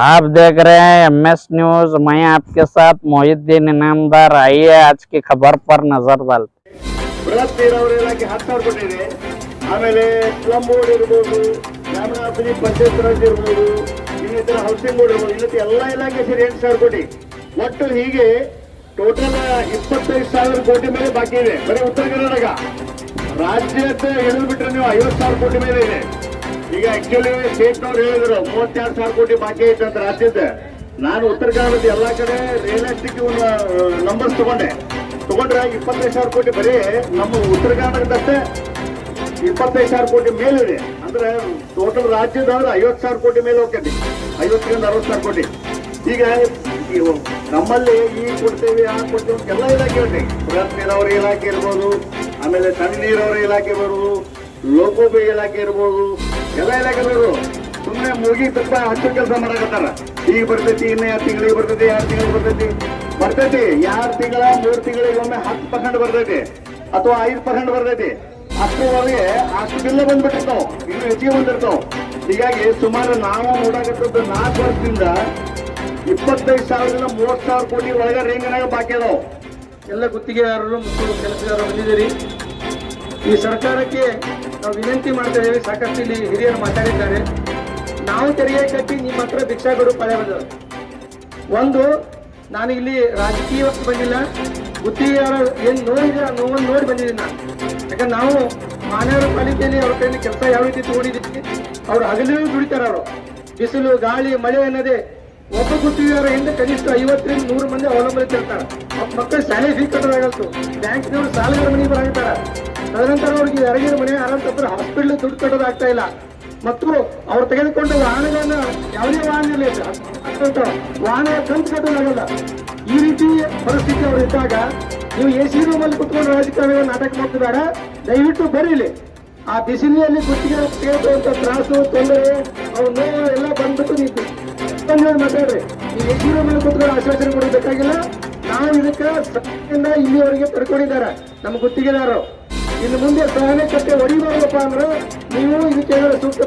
आप देख रहे हैं MS न्यूज। मैं आपके साथ मोहिद्दीन इनामदार। आइए आज की खबर पर नजर डालते। ಬೃಹತ್ ನೀರಾವರಿ ಇಲಾಖೆ 10,000 ಕೊಟ್ಟಿದೆ. ಆಮೇಲೆ ಸ್ಲಮ್ ಬೋರ್ಡ್ ಇರ್ಬೋದು, ಗ್ರಾಮೀಣಾಭಿವೃದ್ಧಿ ಪಂಚಾಯತ್ ರಾಜ್ ಇರ್ಬೋದು, ಇನ್ನಿತರ ಹೌಸಿಂಗ್ ಬೋರ್ಡ್ ಇರ್ಬೋದು, ಇನ್ನಿತರ ಎಲ್ಲ ಇಲಾಖೆ ಸೇರಿ 8,000 ಕೋಟಿ. ಒಟ್ಟು ಹೀಗೆ ಟೋಟಲ್ 25,000 ಕೋಟಿ ಮೇಲೆ ಬಾಕಿ ಇದೆ ಬರೀ ಉತ್ತರ ಕರ್ನಾಟಕ ರಾಜ್ಯದ ಹೇಳಿದ್ ಬಿಟ್ರೆ ನೀವು 50,000 ಕೋಟಿ ಮೇಲೆ ಇದೆ. ಈಗ ಆಕ್ಚುಲಿ ಸ್ಟೇಟ್ನವ್ರು ಹೇಳಿದ್ರು 32,000 ಕೋಟಿ ಬಾಕಿ ಐತೆ ಅಂತ ರಾಜ್ಯದ. ನಾನು ಉತ್ತರ ಕರ್ನಾಟಕದ ಎಲ್ಲಾ ಕಡೆ ರಿಯಲಿಸ್ಟಿಕ್ ನಂಬರ್ಸ್ ತಗೊಂಡ್ರೆ 25,000 ಕೋಟಿ ಬರೀ ನಮ್ಮ ಉತ್ತರ ಕರ್ನಾಟಕದಷ್ಟೇ 25,000 ಕೋಟಿ ಮೇಲಿದೆ. ಅಂದ್ರೆ ಟೋಟಲ್ ರಾಜ್ಯದವ್ರು 50,000 ಕೋಟಿ ಮೇಲೆ ಹೋಗ್ತೈತಿ, 50ರಿಂದ 60,000 ಕೋಟಿ. ಈಗ ನಮ್ಮಲ್ಲಿ ಈ ಕೊಡ್ತೇವೆ ಆ ಕೊಡ್ತೇವೆ ಎಲ್ಲ ಇಲಾಖೆ ಇದೆ. ಬೃಹತ್ ನೀರಾವರಿ ಇಲಾಖೆ ಇರ್ಬೋದು, ಆಮೇಲೆ ಸಣ್ಣ ನೀರಾವರಿ ಇಲಾಖೆ ಬರ್ಬೋದು, ಲೋಕೋಪಯೋಗಿ ಇಲಾಖೆ ಇರ್ಬೋದು, ಎಲ್ಲ ಇಲಾಖೆ ಬರ್ಬೋದು. ಸುಮ್ಮನೆ ಮುಗಿ ತಪ್ಪ ಹಚ್ಚು ಕೆಲಸ ಮಾಡಕತ್ತಾರ. ಈಗ ಬರ್ತೈತಿ, ಇನ್ನು 2 ತಿಂಗಳಿಗೆ ಬರ್ತೈತಿ, 2 ತಿಂಗಳಿಗೆ ಬರ್ತೈತಿ. 2 ತಿಂಗಳ 3 ತಿಂಗಳಿಗೆ ಒಮ್ಮೆ 10% ಬರ್ತೈತಿ ಅಥವಾ 5% ಬರ್ತೈತಿ. ಅಷ್ಟರವರೆಗೆ ಅಷ್ಟು ಬಿಲ್ಲ ಬಂದ್ಬಿಟ್ಟಿರ್ತಾವ, ಇನ್ನು ಹೆಚ್ಚಿಗೆ ಬಂದಿರ್ತಾವ. ಹೀಗಾಗಿ ಸುಮಾರು ನಾವು ನೋಡಕತ್ತದ್ದು 4 ವರ್ಷದಿಂದ 25,000ರಿಂದ 30,000 ಕೋಟಿ ಒಳಗೆ ರೇಂಜ್ನಾಗ ಬಾಕಿ ಅದಾವ. ಎಲ್ಲ ಗುತ್ತಿಗೆದಾರರು ಮತ್ತು ಕೆಲಸಗಾರರು ಬಂದಿದ್ದೀರಿ. ಈ ಸರ್ಕಾರಕ್ಕೆ ನಾವು ವಿನಂತಿ ಮಾಡ್ತಾ ಇದ್ದೇವೆ. ಸಾಕಷ್ಟು ಇಲ್ಲಿ ಹಿರಿಯರು ಮಾತಾಡಿದ್ದಾರೆ. ನಾವು ತೆರಿಗೆ ಕಟ್ಟಿ ನಿಮ್ಮ ಹತ್ರ ಭಿಕ್ಷಾ ಕೊಡು ಪಳೆ ಬಂದ. ಒಂದು, ನಾನು ಇಲ್ಲಿ ರಾಜಕೀಯವಾಗಿ ಬಂದಿಲ್ಲ, ಗುತ್ತಿಗೆದಾರ ಏನು ನೋಡಿದ್ರೆ ಆ ನೋವನ್ನು ನೋಡಿ ಬಂದಿದ್ದೀನಿ ನಾನು. ಯಾಕಂದ್ರೆ ನಾವು ಮಹಾನಗರ ಪಾಲಿಕೆಯಲ್ಲಿ ಅವ್ರ ಕೈಯಲ್ಲಿ ಕೆಲಸ ಯಾವ ರೀತಿ ತಗೊಂಡಿದ್ದೀವಿ. ಅವ್ರು ಹಗಲೂ ದುಡಿತಾರ. ಅವರು ಬಿಸಿಲು ಗಾಳಿ ಮಳೆ ಅನ್ನೋದೇ ಒಬ್ಬ ಗುತ್ತಿಗೆದಾರ ಹಿಂದೆ ಕನಿಷ್ಠ 50ರಿಂದ 100 ಮಂದಿ ಅವಲಂಬಿಸಿರ್ತಾರೆ. ಮಕ್ಕಳು ಶಾಲೆ ಫೀ ಕಟ್ಟೋದಾಗಲ್ತು, ಬ್ಯಾಂಕ್ನವರು ಸಾಲಗಾರ ಮನೆ ಬರಾಗ್ತಾರ. ತದನಂತರ ಅವ್ರಿಗೆ ಯಾರಿಗಿನ ಮನೆ ಆರಾಮ್ ತಪ್ಪರೆ ಹಾಸ್ಪಿಟಲ್ ದುಡ್ಡು ಕಟ್ಟೋದಾಗ್ತಾ ಇಲ್ಲ. ಮತ್ತು ಅವ್ರು ತೆಗೆದುಕೊಂಡ ವಾಹನಗಳನ್ನ ಯಾವುದೇ ವಾಹನ ಇರಲಿ ವಾಹನ ಕಂತು ಕಟ್ಟೋದಾಗಲ್ಲ. ಈ ರೀತಿ ಪರಿಸ್ಥಿತಿ ಅವ್ರು ಇದ್ದಾಗ ನೀವು AC ರೂಮಲ್ಲಿ ಕುತ್ಕೊಂಡು ರಾಜಕಾರಣ ನಾಟಕ ಮಾಡ್ತಿದ್ದಾರ. ದಯವಿಟ್ಟು ಬರೀಲಿ. ಆ ಬಿಸಿಲಿನಲ್ಲಿ ಗುತ್ತಿಗೆ ತೆಗೆದುಕೊಂತ ತ್ರಾಸು ತೊಂದರೆ ಅವ್ರು ನೋವು ಎಲ್ಲ ಬಂದ್ಬಿಟ್ಟು ನೀವು ಮಾತಾಡ್ರಿ. ನೀವು AC ರೂಮಲ್ಲಿ ಕುತ್ಕೊಂಡು ಆಶ್ವಾಸನೆ ಕೊಡಬೇಕಾಗಿಲ್ಲ. ನಾವು ಇದಕ್ಕೆ ಸರ್ಕಾರದಿಂದ ಇಲ್ಲಿವರೆಗೆ ಪಡ್ಕೊಂಡಿದ್ದಾರೆ ನಮ್ಮ ಗುತ್ತಿಗೆದಾರರು. ಇನ್ನು ಮುಂದೆ ಸಹನೆ ಕಟ್ಟೆ ಹೊಡಿಬಾರದಪ್ಪ ಅಂದ್ರೆ ನೀವು ಇದಕ್ಕೆ ಸೂಕ್ತ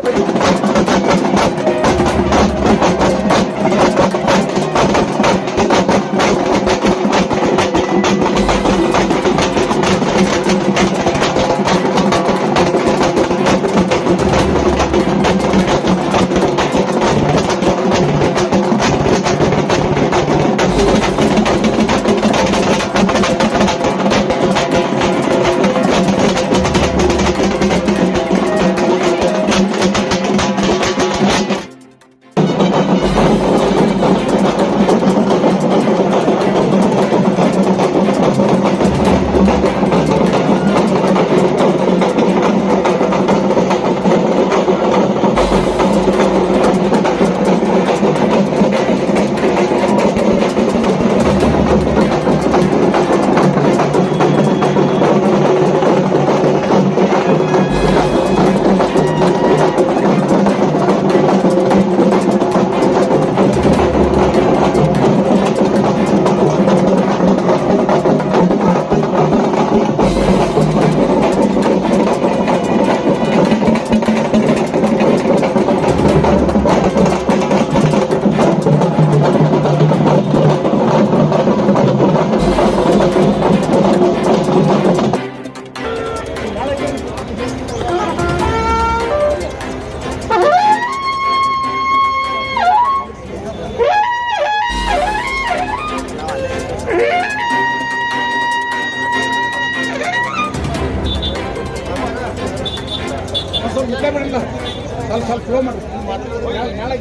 ಸ್ವಲ್ಪ ಫ್ಲೋ ಮಾಡಿ ನಾಳೆ